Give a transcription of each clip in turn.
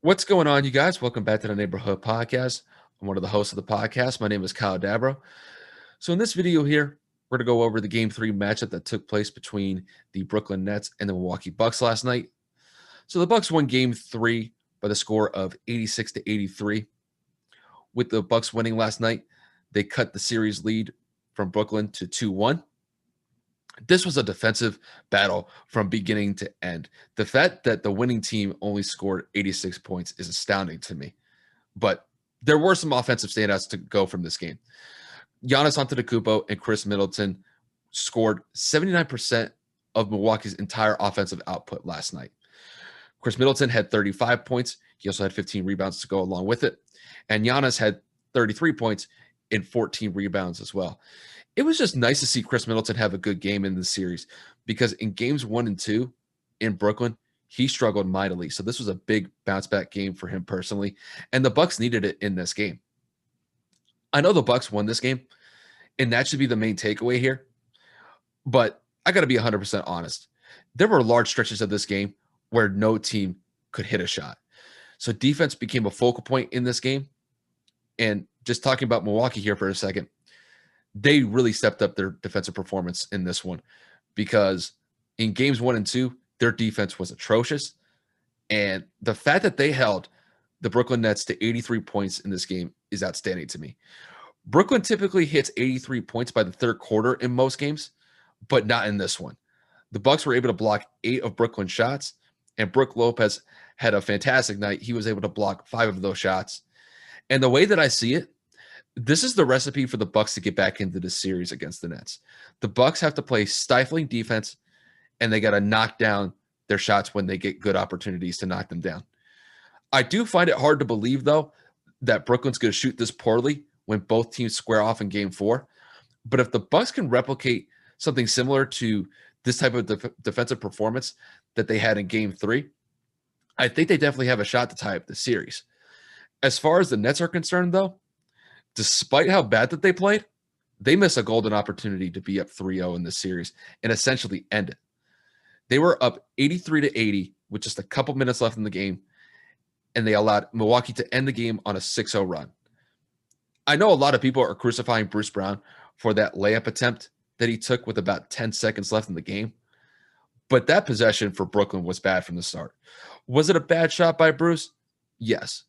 What's going on, you guys? Welcome back to the Neighborhood Podcast. I'm one of the hosts of the podcast. My name is Kyle Dabro. So, in this video here, we're going to go over the Game 3 matchup that took place between the Brooklyn Nets and the Milwaukee Bucks last night. So, the Bucks won Game 3 by the score of 86 to 83. With the Bucks winning last night, they cut the series lead from Brooklyn to 2-1. This was a defensive battle from beginning to end. The fact that the winning team only scored 86 points is astounding to me. But there were some offensive standouts to go from this game. Giannis Antetokounmpo and Khris Middleton scored 79% of Milwaukee's entire offensive output last night. Khris Middleton had 35 points. He also had 15 rebounds to go along with it. And Giannis had 33 points and 14 rebounds as well. It was just nice to see Khris Middleton have a good game in this series because in games 1 and 2 in Brooklyn, he struggled mightily. So this was a big bounce back game for him personally, and the Bucks needed it in this game. I know the Bucks won this game, and that should be the main takeaway here. But I got to be 100% honest. There were large stretches of this game where no team could hit a shot. So defense became a focal point in this game. And just talking about Milwaukee here for a second, they really stepped up their defensive performance in this one because in games 1 and 2, their defense was atrocious. And the fact that they held the Brooklyn Nets to 83 points in this game is outstanding to me. Brooklyn typically hits 83 points by the third quarter in most games, but not in this one. The Bucks were able to block 8 of Brooklyn's shots, and Brook Lopez had a fantastic night. He was able to block 5 of those shots. And the way that I see it, this is the recipe for the Bucks to get back into this series against the Nets. The Bucks have to play stifling defense, and they got to knock down their shots when they get good opportunities to knock them down. I do find it hard to believe, though, that Brooklyn's going to shoot this poorly when both teams square off in Game 4. But if the Bucks can replicate something similar to this type of defensive performance that they had in Game 3, I think they definitely have a shot to tie up the series. As far as the Nets are concerned, though, despite how bad that they played, they missed a golden opportunity to be up 3-0 in this series and essentially end it. They were up 83 to 80 with just a couple minutes left in the game, and they allowed Milwaukee to end the game on a 6-0 run. I know a lot of people are crucifying Bruce Brown for that layup attempt that he took with about 10 seconds left in the game, but that possession for Brooklyn was bad from the start. Was it a bad shot by Bruce? Yes.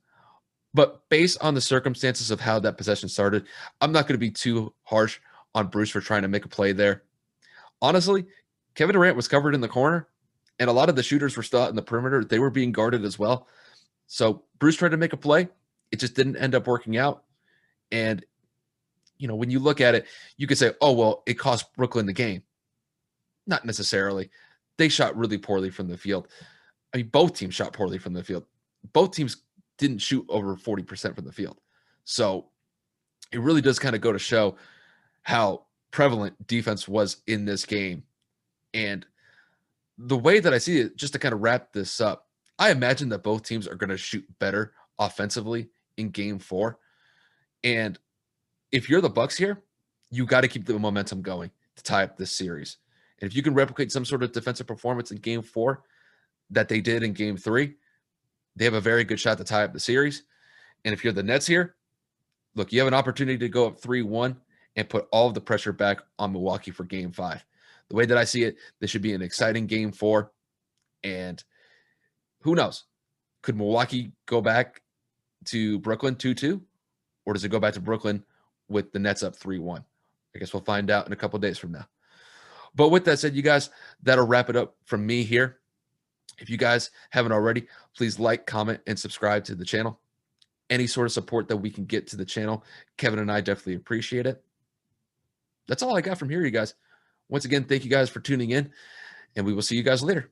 But based on the circumstances of how that possession started, I'm not going to be too harsh on Bruce for trying to make a play there. Honestly, Kevin Durant was covered in the corner, and a lot of the shooters were still out in the perimeter. They were being guarded as well. So Bruce tried to make a play. It just didn't end up working out. And, when you look at it, you could say, oh, well, it cost Brooklyn the game. Not necessarily. They shot really poorly from the field. I mean, both teams shot poorly from the field. Both teams didn't shoot over 40% from the field. So it really does kind of go to show how prevalent defense was in this game. And the way that I see it, just to kind of wrap this up, I imagine that both teams are going to shoot better offensively in Game 4. And if you're the Bucks here, you got to keep the momentum going to tie up this series. And if you can replicate some sort of defensive performance in Game 4 that they did in Game 3, they have a very good shot to tie up the series. And if you're the Nets here, look, you have an opportunity to go up 3-1 and put all of the pressure back on Milwaukee for Game 5. The way that I see it, this should be an exciting Game 4. And who knows? Could Milwaukee go back to Brooklyn 2-2? Or does it go back to Brooklyn with the Nets up 3-1? I guess we'll find out in a couple of days from now. But with that said, you guys, that'll wrap it up from me here. If you guys haven't already, please like, comment, and subscribe to the channel. Any sort of support that we can get to the channel, Kevin and I definitely appreciate it. That's all I got from here, you guys. Once again, thank you guys for tuning in, and we will see you guys later.